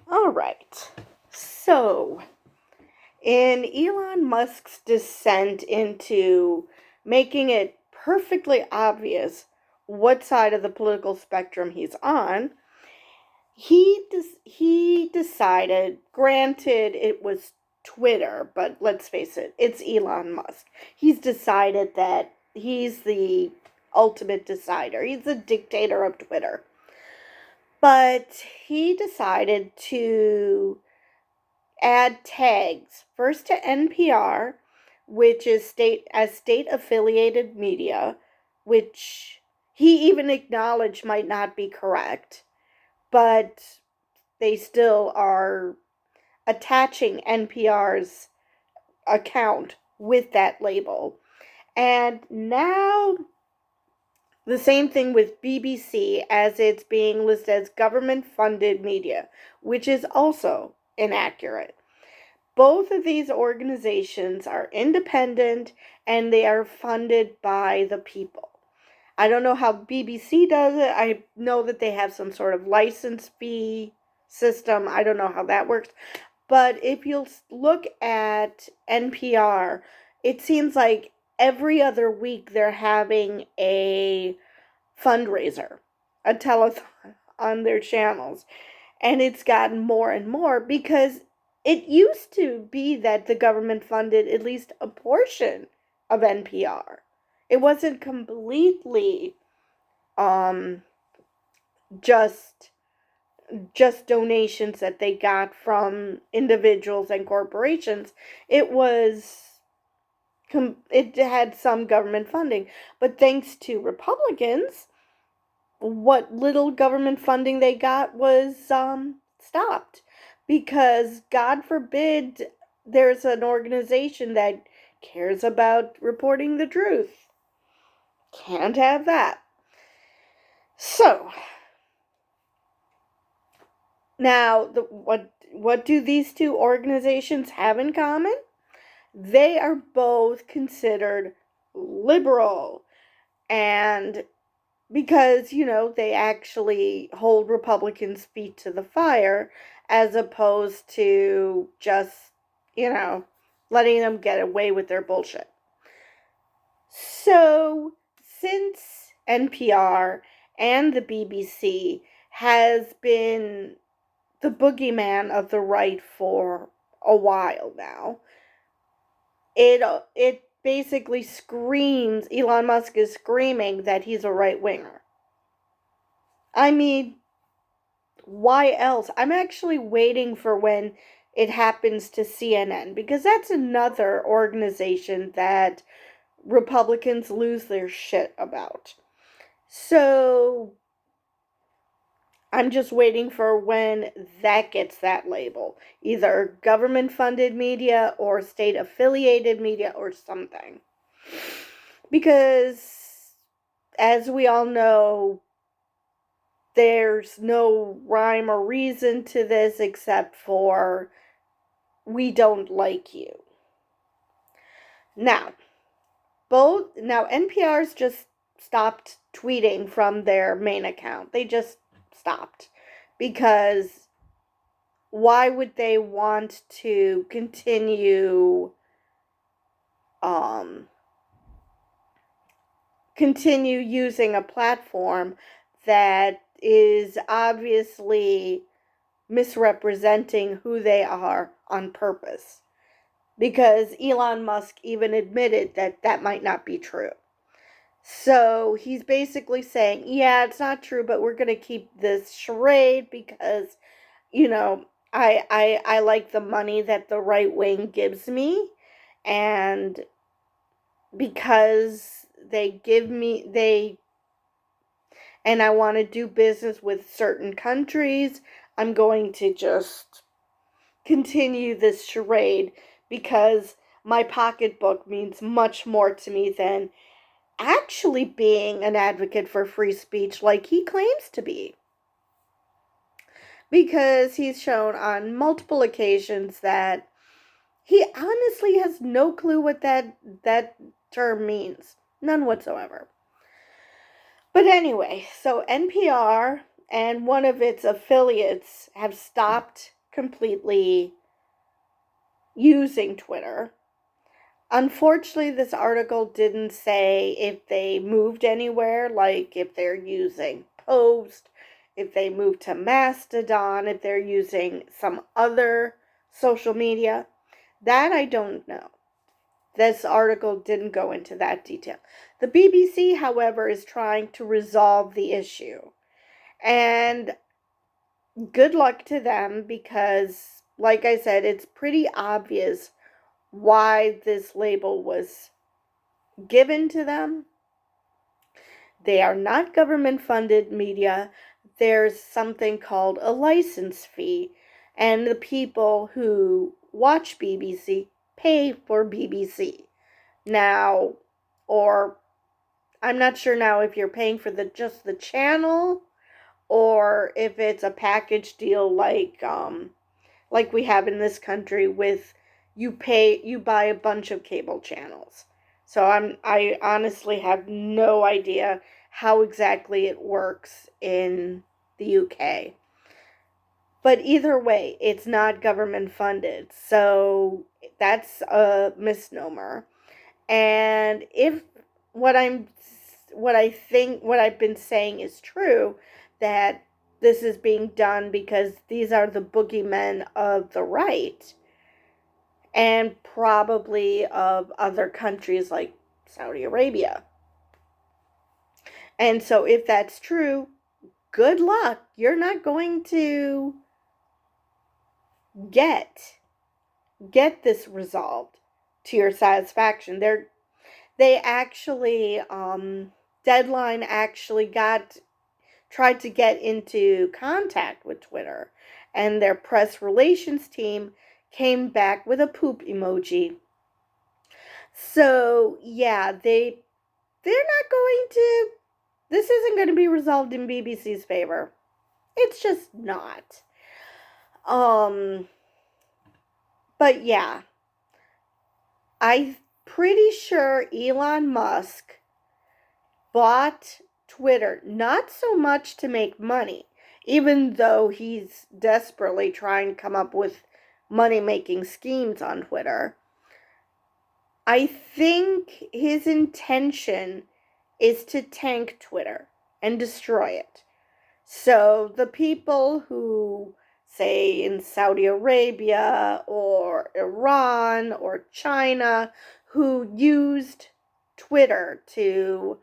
All right. So, in Elon Musk's descent into making it perfectly obvious what side of the political spectrum he's on, he decided, granted it was Twitter, but let's face it, it's Elon Musk. He's decided that he's the ultimate decider. He's the dictator of Twitter. But he decided to add tags first to NPR, which is state affiliated media, which he even acknowledged might not be correct, but they still are attaching NPR's account with that label. And now the same thing with BBC, as it's being listed as government funded media, which is also inaccurate. Both of these organizations are independent and they are funded by the people. I don't know how BBC does it. I know that they have some sort of license fee system. I don't know how that works. But if you'll look at NPR, it seems like every other week they're having a fundraiser, a telethon on their channels. And it's gotten more and more because it used to be that the government funded at least a portion of NPR. It wasn't completely just donations that they got from individuals and corporations. It had some government funding, but thanks to Republicans, what little government funding they got was stopped, because God forbid there's an organization that cares about reporting the truth. Can't have that. So now, what do these two organizations have in common? They are both considered liberal, and because, they actually hold Republicans' feet to the fire as opposed to just, letting them get away with their bullshit. So, since NPR and the BBC has been the boogeyman of the right for a while now, it basically screams, Elon Musk is screaming that he's a right-winger. I mean, why else? I'm actually waiting for when it happens to CNN, because that's another organization that Republicans lose their shit about. So I'm just waiting for when that gets that label. Either government-funded media or state-affiliated media or something. Because, as we all know, there's no rhyme or reason to this except for we don't like you. Now, NPR's just stopped tweeting from their main account. They just stopped, because why would they want to continue using a platform that is obviously misrepresenting who they are on purpose? Because Elon Musk even admitted that that might not be true. So he's basically saying, yeah, it's not true, but we're going to keep this charade because, I like the money that the right wing gives me, and because and I want to do business with certain countries, I'm going to just continue this charade because my pocketbook means much more to me than actually being an advocate for free speech like he claims to be. Because he's shown on multiple occasions that he honestly has no clue what that term means. None whatsoever. But anyway, so NPR and one of its affiliates have stopped completely using Twitter. Unfortunately, this article didn't say if they moved anywhere, like if they're using Post, if they moved to Mastodon, if they're using some other social media. That I don't know. This article didn't go into that detail. The BBC, however, is trying to resolve the issue. And good luck to them because, like I said, it's pretty obvious why this label was given to them. They are not government-funded media. There's something called a license fee, and the people who watch BBC pay for BBC. Now, or I'm not sure now if you're paying for just the channel or if it's a package deal like we have in this country with you buy a bunch of cable channels. So I honestly have no idea how exactly it works in the UK. But either way, it's not government funded. So that's a misnomer. And if what I've been saying is true, that this is being done because these are the boogeymen of the right and probably of other countries like Saudi Arabia. And so if that's true, good luck. You're not going to get this resolved to your satisfaction. They actually Deadline actually tried to get into contact with Twitter, and their press relations team came back with a poop emoji. So yeah, they're not going to. This isn't going to be resolved in BBC's favor. It's just not. But yeah, I'm pretty sure Elon Musk bought Twitter not so much to make money, even though he's desperately trying to come up with money-making schemes on Twitter. I think his intention is to tank Twitter and destroy it. So the people who, say, in Saudi Arabia or Iran or China, who used Twitter to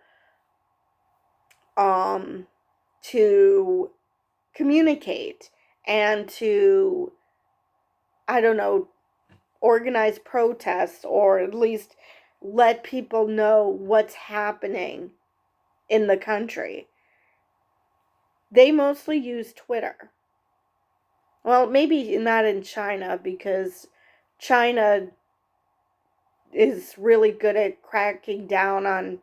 communicate and to, I don't know, organize protests or at least let people know what's happening in the country. They mostly use Twitter. Well, maybe not in China, because China is really good at cracking down on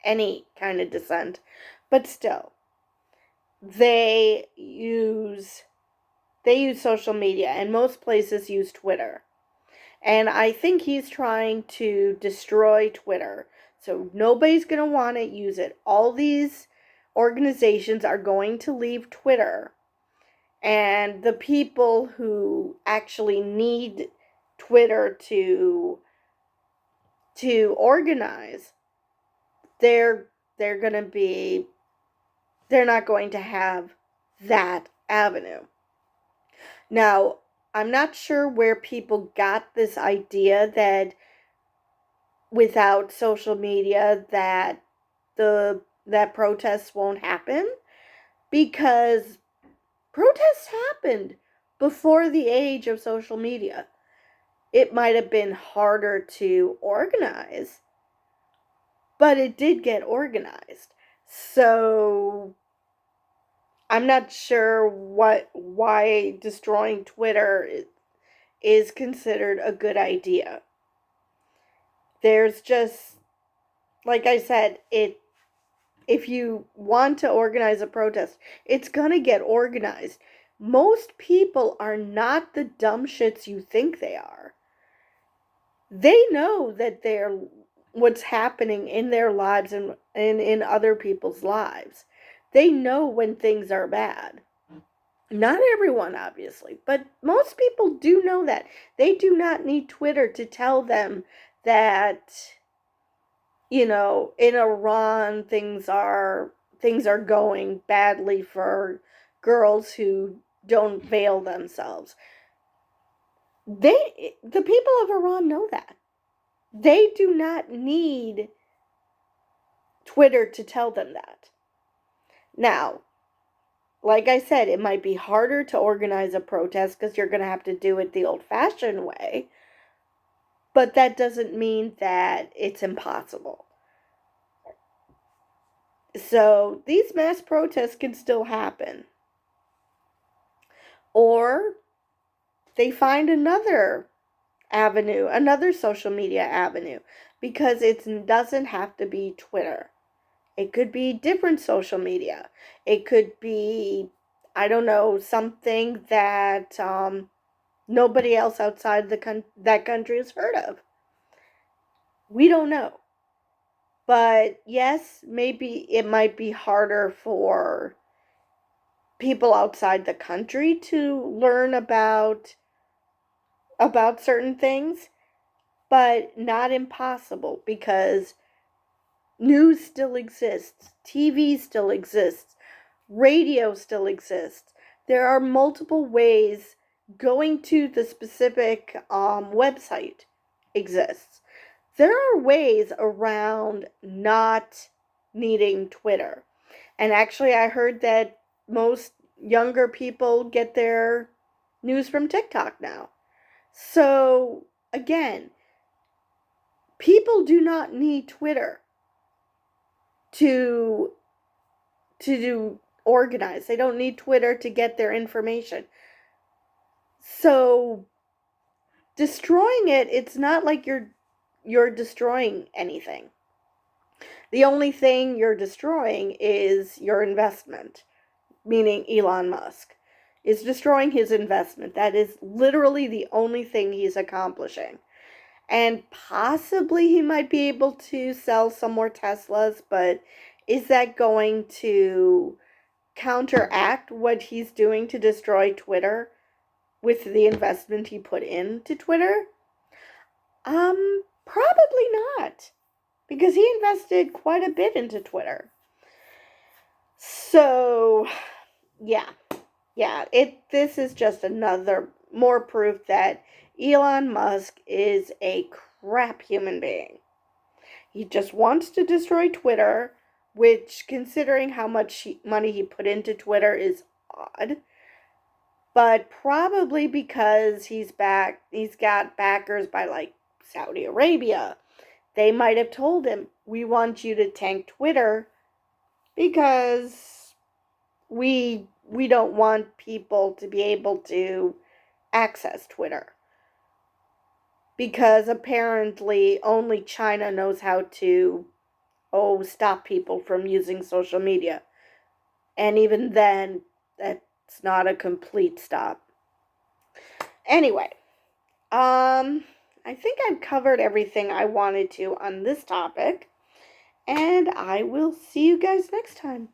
any kind of dissent. But still, they use social media, and most places use Twitter. And I think he's trying to destroy Twitter. So nobody's going to want to use it. All these organizations are going to leave Twitter. And the people who actually need Twitter to organize, they're not going to have that avenue. Now, I'm not sure where people got this idea that without social media that protests won't happen, because protests happened before the age of social media. It might have been harder to organize, but it did get organized. So I'm not sure why destroying Twitter is considered a good idea. There's just, like I said, if you want to organize a protest, it's gonna get organized. Most people are not the dumb shits you think they are. They know that what's happening in their lives and in other people's lives. They know when things are bad. Not everyone, obviously, but most people do know that. They do not need Twitter to tell them that, in Iran things are going badly for girls who don't veil themselves. The people of Iran know that. They do not need Twitter to tell them that. Now, like I said, it might be harder to organize a protest because you're going to have to do it the old-fashioned way, but that doesn't mean that it's impossible. So these mass protests can still happen. Or they find another avenue, another social media avenue, because it doesn't have to be Twitter. It could be different social media. It could be, I don't know, something that nobody else outside that country has heard of. We don't know. But yes, maybe it might be harder for people outside the country to learn about certain things, but not impossible, because news still exists, TV still exists, radio still exists. There are multiple ways. Going to the specific website exists. There are ways around not needing Twitter. And actually, I heard that most younger people get their news from TikTok now. So, again, people do not need Twitter to do organize. They don't need Twitter to get their information. So, destroying it, it's not like you're destroying anything. The only thing you're destroying is your investment, meaning Elon Musk is destroying his investment. That is literally the only thing he's accomplishing. And possibly he might be able to sell some more Teslas, but is that going to counteract what he's doing to destroy Twitter with the investment he put into Twitter? Probably not. Because he invested quite a bit into Twitter. So, yeah. This is just another more proof that Elon Musk is a crap human being. He just wants to destroy Twitter, which, considering how much money he put into Twitter, is odd. But probably because he's got backers by, like, Saudi Arabia. They might have told him, we want you to tank Twitter because we don't want people to be able to access Twitter. Because apparently only China knows how to, stop people from using social media. And even then, that's not a complete stop. Anyway, I think I've covered everything I wanted to on this topic. And I will see you guys next time.